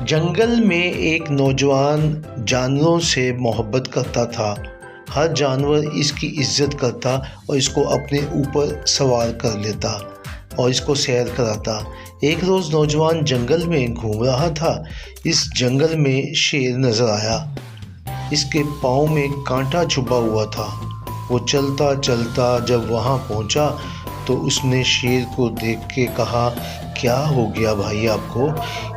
جنگل میں ایک نوجوان جانوروں سے محبت کرتا تھا۔ ہر جانور اس کی عزت کرتا اور اس کو اپنے اوپر سوار کر لیتا اور اس کو سیر کراتا۔ ایک روز نوجوان جنگل میں گھوم رہا تھا۔ اس جنگل میں شیر نظر آیا۔ اس کے پاؤں میں کانٹا چھپا ہوا تھا۔ وہ چلتا چلتا جب وہاں پہنچا تو اس نے شیر کو دیکھ کے کہا، کیا ہو گیا بھائی، آپ کو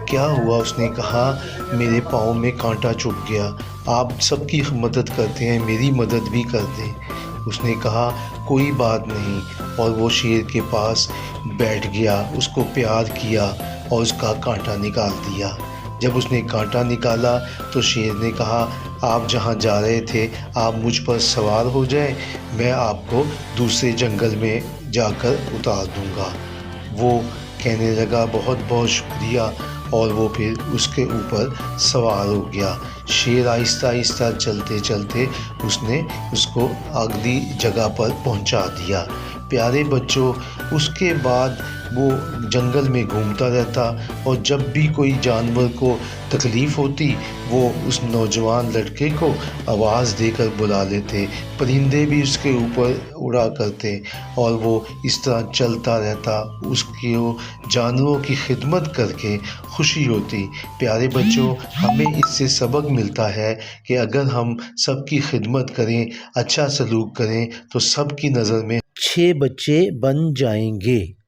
کیا ہوا؟ اس نے کہا، میرے پاؤں میں کانٹا چھپ گیا، آپ سب کی مدد کرتے ہیں، میری مدد بھی کر دیں۔ اس نے کہا، کوئی بات نہیں، اور وہ شیر کے پاس بیٹھ گیا، اس کو پیار کیا اور اس کا کانٹا نکال دیا۔ جب اس نے کانٹا نکالا تو شیر نے کہا، آپ جہاں جا رہے تھے آپ مجھ پر سوار ہو جائیں، میں آپ کو دوسرے جنگل میں جا کر اتار دوں گا۔ وہ کہنے لگا، بہت بہت شکریہ، اور وہ پھر اس کے اوپر سوار ہو گیا۔ شیر آہستہ آہستہ چلتے چلتے اس نے اس کو اگلی جگہ پر پہنچا دیا۔ پیارے بچوں، اس کے بعد وہ جنگل میں گھومتا رہتا اور جب بھی کوئی جانور کو تکلیف ہوتی وہ اس نوجوان لڑکے کو آواز دے کر بلا لیتے، پرندے بھی اس کے اوپر اڑا کرتے اور وہ اس طرح چلتا رہتا، اس کی جانوروں کی خدمت کر کے خوشی ہوتی۔ پیارے بچوں، ہمیں اس سے سبق ملتا ہے کہ اگر ہم سب کی خدمت کریں، اچھا سلوک کریں تو سب کی نظر میں اچھے بچے بن جائیں گے۔